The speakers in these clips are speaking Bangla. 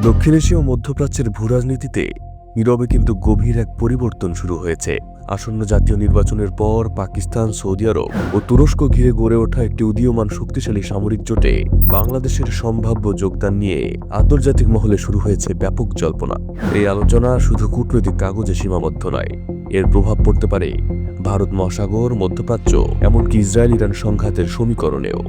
দক্ষিণ এশিয়া ও মধ্যপ্রাচ্যের ভূরাজনীতিতে নীরবে কিন্তু গভীর এক পরিবর্তন শুরু হয়েছে। আসন্ন জাতীয় নির্বাচনের পর পাকিস্তান, সৌদি আরব ও তুরস্ক ঘিরে গড়ে ওঠা একটি উদীয়মান শক্তিশালী সামরিক জোটে বাংলাদেশের সম্ভাব্য যোগদান নিয়ে আন্তর্জাতিক মহলে শুরু হয়েছে ব্যাপক জল্পনা। এই আলোচনা শুধু কূটনৈতিক কাগজে সীমাবদ্ধ নয়, এর প্রভাব পড়তে পারে ভারত মহাসাগর, মধ্যপ্রাচ্য, এমনকি ইসরায়েল-ইরান সংঘাতের সমীকরণেও।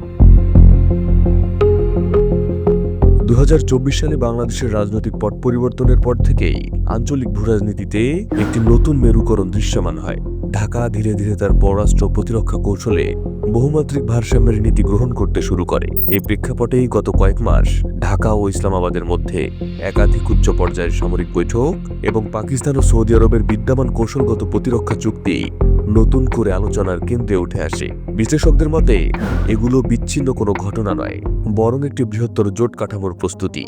2024 সালে বাংলাদেশের রাজনৈতিক পট পরিবর্তনের পর থেকেই আঞ্চলিক ভূরাজনীতিতে একটি নতুন মেরুকরণ দৃশ্যমান হয়। ঢাকা ধীরে ধীরে তার পররাষ্ট্র প্রতিরক্ষা কৌশলে বহুমাত্রিক ভারসাম্যের নীতি গ্রহণ করতে শুরু করে। এই প্রেক্ষাপটেই গত কয়েক মাস ঢাকা ও ইসলামাবাদের মধ্যে একাধিক উচ্চ পর্যায়ের সামরিক বৈঠক এবং পাকিস্তান ও সৌদি আরবের বিদ্যমান কৌশলগত প্রতিরক্ষা চুক্তি নতুন করে আলোচনার কেন্দ্রে উঠে আসে। বিশ্লেষকদের মতে এগুলো বিচ্ছিন্ন কোনো ঘটনা নয়, বরং একটি বৃহত্তর জোট কাঠামোর প্রস্তুতি।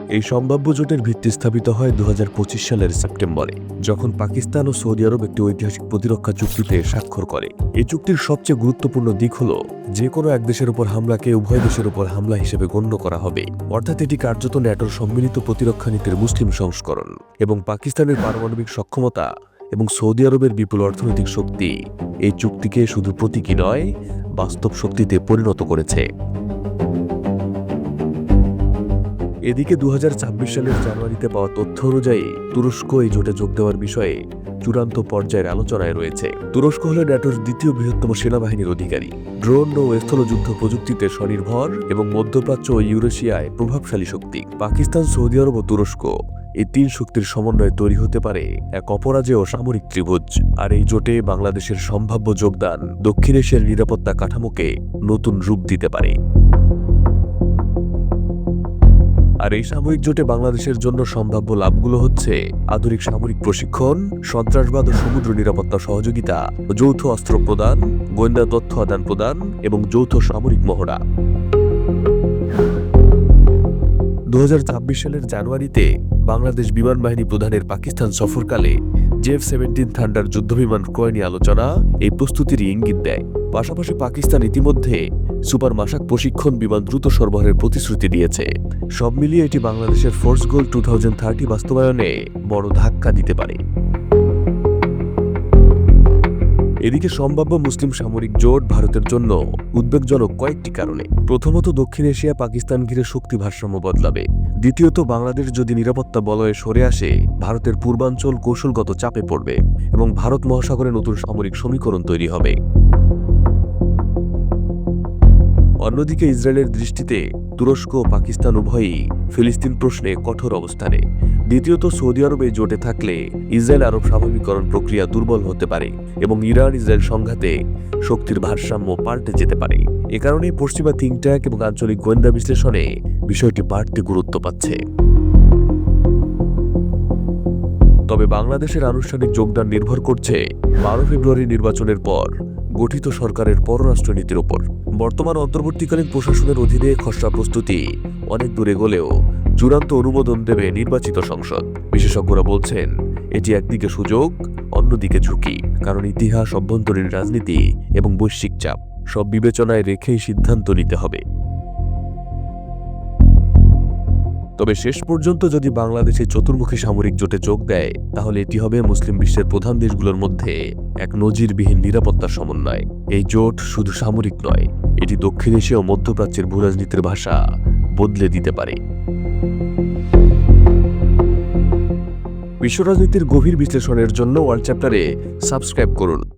এই সম্ভাব্য জোটের ভিত্তি স্থাপিত হয় 2025 সালের সেপ্টেম্বরে, যখন পাকিস্তান ও সৌদি আরব একটি ঐতিহাসিক প্রতিরক্ষা চুক্তিতে স্বাক্ষর করে। এই চুক্তির সবচেয়ে গুরুত্বপূর্ণ দিক হল যে কোনো এক দেশের উপর হামলাকে উভয় দেশের উপর হামলা হিসেবে গণ্য করা হবে, অর্থাৎ এটি কার্যত ন্যাটোর সম্মিলিত প্রতিরক্ষা নীতির মুসলিম সংস্করণ। এবং পাকিস্তানের পারমাণবিক সক্ষমতা এবং সৌদি আরবের বিপুল অর্থনৈতিক শক্তি এই চুক্তিকে শুধু প্রতীকী নয়, বাস্তব শক্তিতে পরিণত করেছে। এদিকে 2026 সালের জানুয়ারিতে পাওয়া তথ্য অনুযায়ী তুরস্ক এই জোটে যোগ দেওয়ার বিষয়ে চূড়ান্ত পর্যায়ের আলোচনায় রয়েছে। তুরস্ক হল ন্যাটোর দ্বিতীয় বৃহত্তম সেনাবাহিনীর অধিকারী, ড্রোন ও স্থলযুদ্ধ প্রযুক্তিতে স্বনির্ভর এবং মধ্যপ্রাচ্য ও ইউরেশিয়ায় প্রভাবশালী শক্তি। পাকিস্তান, সৌদি আরব ও তুরস্ক এই তিন শক্তির সমন্বয়ে তৈরি হতে পারে এক অপরাজেয় সামরিক ত্রিভুজ। আর এই জোটে বাংলাদেশের সম্ভাব্য যোগদান দক্ষিণ এশিয়ার নিরাপত্তা কাঠামোকে নতুন রূপ দিতে পারে। আর এই সামরিক জোটে বাংলাদেশের জন্য সম্ভাব্য লাভগুলো হচ্ছে আধুনিক সামরিক প্রশিক্ষণ, সন্ত্রাসবাদ ও সমুদ্র নিরাপত্তা সহযোগিতা, যৌথ অস্ত্র প্রদান, গোয়েন্দা তথ্য আদান প্রদান এবং যৌথ সামরিক মহড়া। 2026 সালের জানুয়ারিতে বাংলাদেশ বিমান বাহিনী প্রধানের পাকিস্তান সফরকালে J-17 থান্ডার যুদ্ধবিমান ক্রয় নিয়ে আলোচনা এই প্রস্তুতির ইঙ্গিত দেয়। পাশাপাশি পাকিস্তান ইতিমধ্যে সুপার মাসাক প্রশিক্ষণ বিমান দ্রুত সরবরাহের প্রতিশ্রুতি দিয়েছে। সব মিলিয়ে এটি বাংলাদেশের ফোর্স গোল 2030 বাস্তবায়নে বড় ধাক্কা দিতে পারে। এদিকে সম্ভাব্য মুসলিম সামরিক জোট ভারতের জন্য উদ্বেগজনক কয়েকটি কারণে। প্রথমত, দক্ষিণ এশিয়া পাকিস্তান ঘিরে শক্তি ভারসাম্য বদলাবে। দ্বিতীয়ত, বাংলাদেশ যদি নিরাপত্তা বলয়ে সরে আসে, ভারতের পূর্বাঞ্চল কৌশলগত চাপে পড়বে এবং ভারত মহাসাগরে নতুন সামরিক সমীকরণ তৈরি হবে। অন্যদিকে ইসরায়েলের দৃষ্টিতে তুরস্ক ও পাকিস্তান উভয়ই ফিলিস্তিন প্রশ্নে কঠোর অবস্থানে। দ্বিতীয়ত, সৌদি আরব এই জোটে থাকলে ইসরায়েল আরব স্বাভাবিকরণ প্রক্রিয়া দুর্বল হতে পারে এবং ইরান ইসরায়েল সংঘাতে শক্তির ভারসাম্য পাল্টে যেতে পারে। এ কারণেই পশ্চিমা থিঙ্ক ট্যাঙ্ক এবং আঞ্চলিক গোয়েন্দা বিশ্লেষণে বিষয়টি বাড়তি গুরুত্ব পাচ্ছে। তবে বাংলাদেশের আনুষ্ঠানিক যোগদান নির্ভর করছে 12 ফেব্রুয়ারি নির্বাচনের পর গঠিত সরকারের পররাষ্ট্রনীতির উপর। বর্তমান অন্তর্বর্তীকালীন প্রশাসনের অধীনে খসড়া প্রস্তুতি অনেক দূরে গেলেও চূড়ান্ত অনুমোদন দেবে নির্বাচিত সংসদ। বিশেষজ্ঞরা বলছেন এটি একদিকে সুযোগ, অন্যদিকে ঝুঁকি, কারণ ইতিহাস, অভ্যন্তরীণ রাজনীতি এবং বৈশ্বিক চাপ সব বিবেচনায় রেখেই সিদ্ধান্ত নিতে হবে। তবে শেষ পর্যন্ত যদি বাংলাদেশে চতুর্মুখী সামরিক জোটে যোগ দেয়, তাহলে এটি হবে মুসলিম বিশ্বের প্রধান দেশগুলোর মধ্যে এক নজিরবিহীন নিরাপত্তার সমন্বয়। এই জোট শুধু সামরিক নয়, এটি দক্ষিণ এশিয়া ও মধ্যপ্রাচ্যের ভূরাজনীতির ভাষা বদলে দিতে পারে। বিশ্ব রাজনীতির গভীর বিশ্লেষণের জন্য ওয়ার্ল্ড চ্যাপ্টারে সাবস্ক্রাইব করুন।